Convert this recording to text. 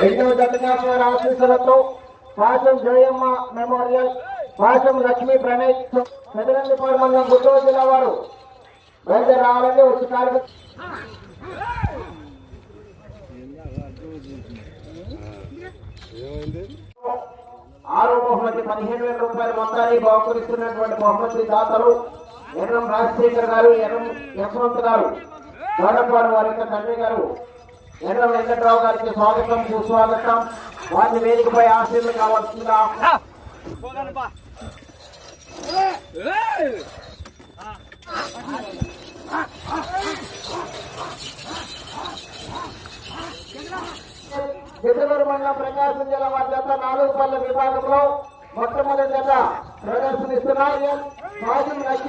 రెండవ జతగా ఆశీస్సులతో పాశం జయమ్మ మెమోరియల్, పాశం లక్ష్మీ ప్రణయ్, పెదనందిపాడు మండలం గుంటూరు జిల్లా వారు బయలుదేరి రావాలని వచ్చి కార్యక్రమం. ఆరో బహుమతి 15,000 రూపాయల మొత్తాన్ని బహుకరిస్తున్నటువంటి బహుమతి దాతలు ఎర్రం రాజశేఖర్ గారు, ఎర్రం యశ్వంత్ గారు, చోడపాడు వారి యొక్క తండ్రి గారు ఎర్రం వెంకట్రావు గారికి స్వాగతం సుస్వాగతం. వారిని వేదికపై ఆశీర్లు కావాల్సిందిగా గిద్దలూరు మండలం ప్రకాశం జిల్లా వారి జత 4 పళ్ళ విభాగంలో మొట్టమొదటి జత ప్రదర్శనిస్తున్నాయి.